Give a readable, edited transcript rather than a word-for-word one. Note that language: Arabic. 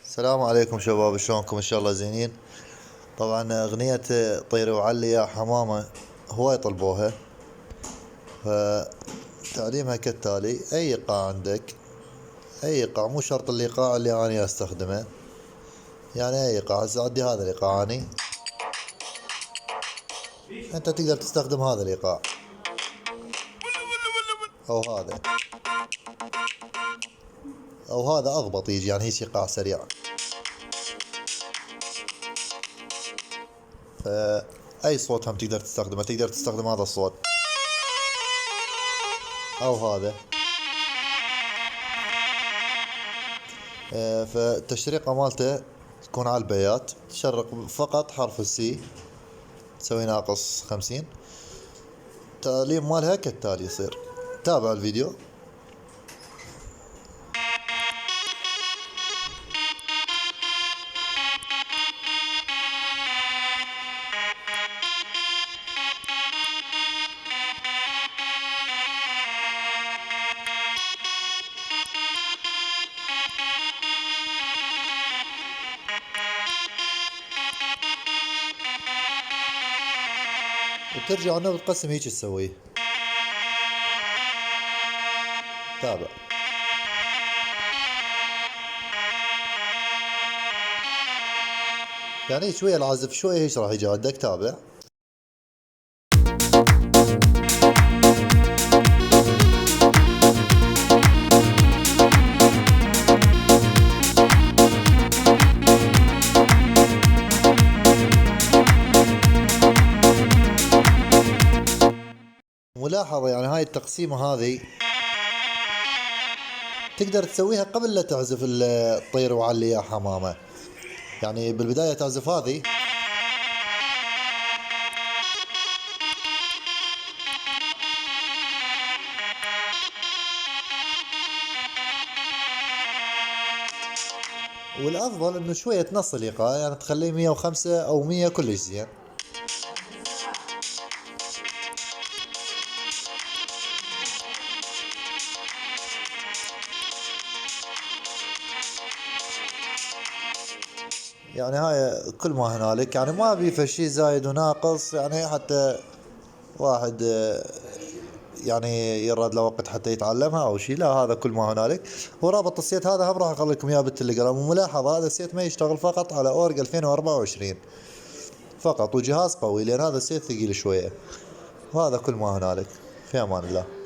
السلام عليكم شباب، شلونكم؟ ان شاء الله زينين. طبعا اغنية طيري وعلي يا حمامة هواي طلبوها. فتعليمها كالتالي: اي ايقاع عندك، اي ايقاع، مو شرط الايقاع اللي اني استخدمه. يعني اي ايقاع، هسه عندي هذا الايقاع اني، انت تقدر تستخدم هذا الايقاع او هذا او هذا اضبط يجي، يعني هيك ايقاع سريع. فاي صوت هم تقدر تستخدمه، تقدر تستخدم هذا الصوت او هذا. فالتشريقة مالته تكون على البيات، تشرق فقط حرف السي، تسوي ناقص 50. التعليم مالها كالتالي يصير: تابع الفيديو. وترجع انه بتقسم هيك تسويه. تابع. يعني شوية العزف شوية هيك راح يجي عندك. تابع. ملاحظة يعني هاي التقسيمة هذه تقدر تسويها قبل لا تعزف الطير وعلي يا حمامة. يعني بالبداية تعزف هذه، والافضل انه شوية تنص الايقاع، يعني تخليه 105 او 100 كلش زين. يعني هاي كل ما هنالك، يعني ما بي فشي زايد وناقص، يعني حتى واحد يعني يراد له وقت حتى يتعلمها او شيء. لا، هذا كل ما هنالك. ورابط السيت هذا هم راح اخلي لكم اياه بالتليجرام. وملاحظة هذا السيت ما يشتغل فقط على اورج 2024 فقط، وجهاز قوي، لان هذا السيت ثقيل شوية. وهذا كل ما هنالك. في امان الله.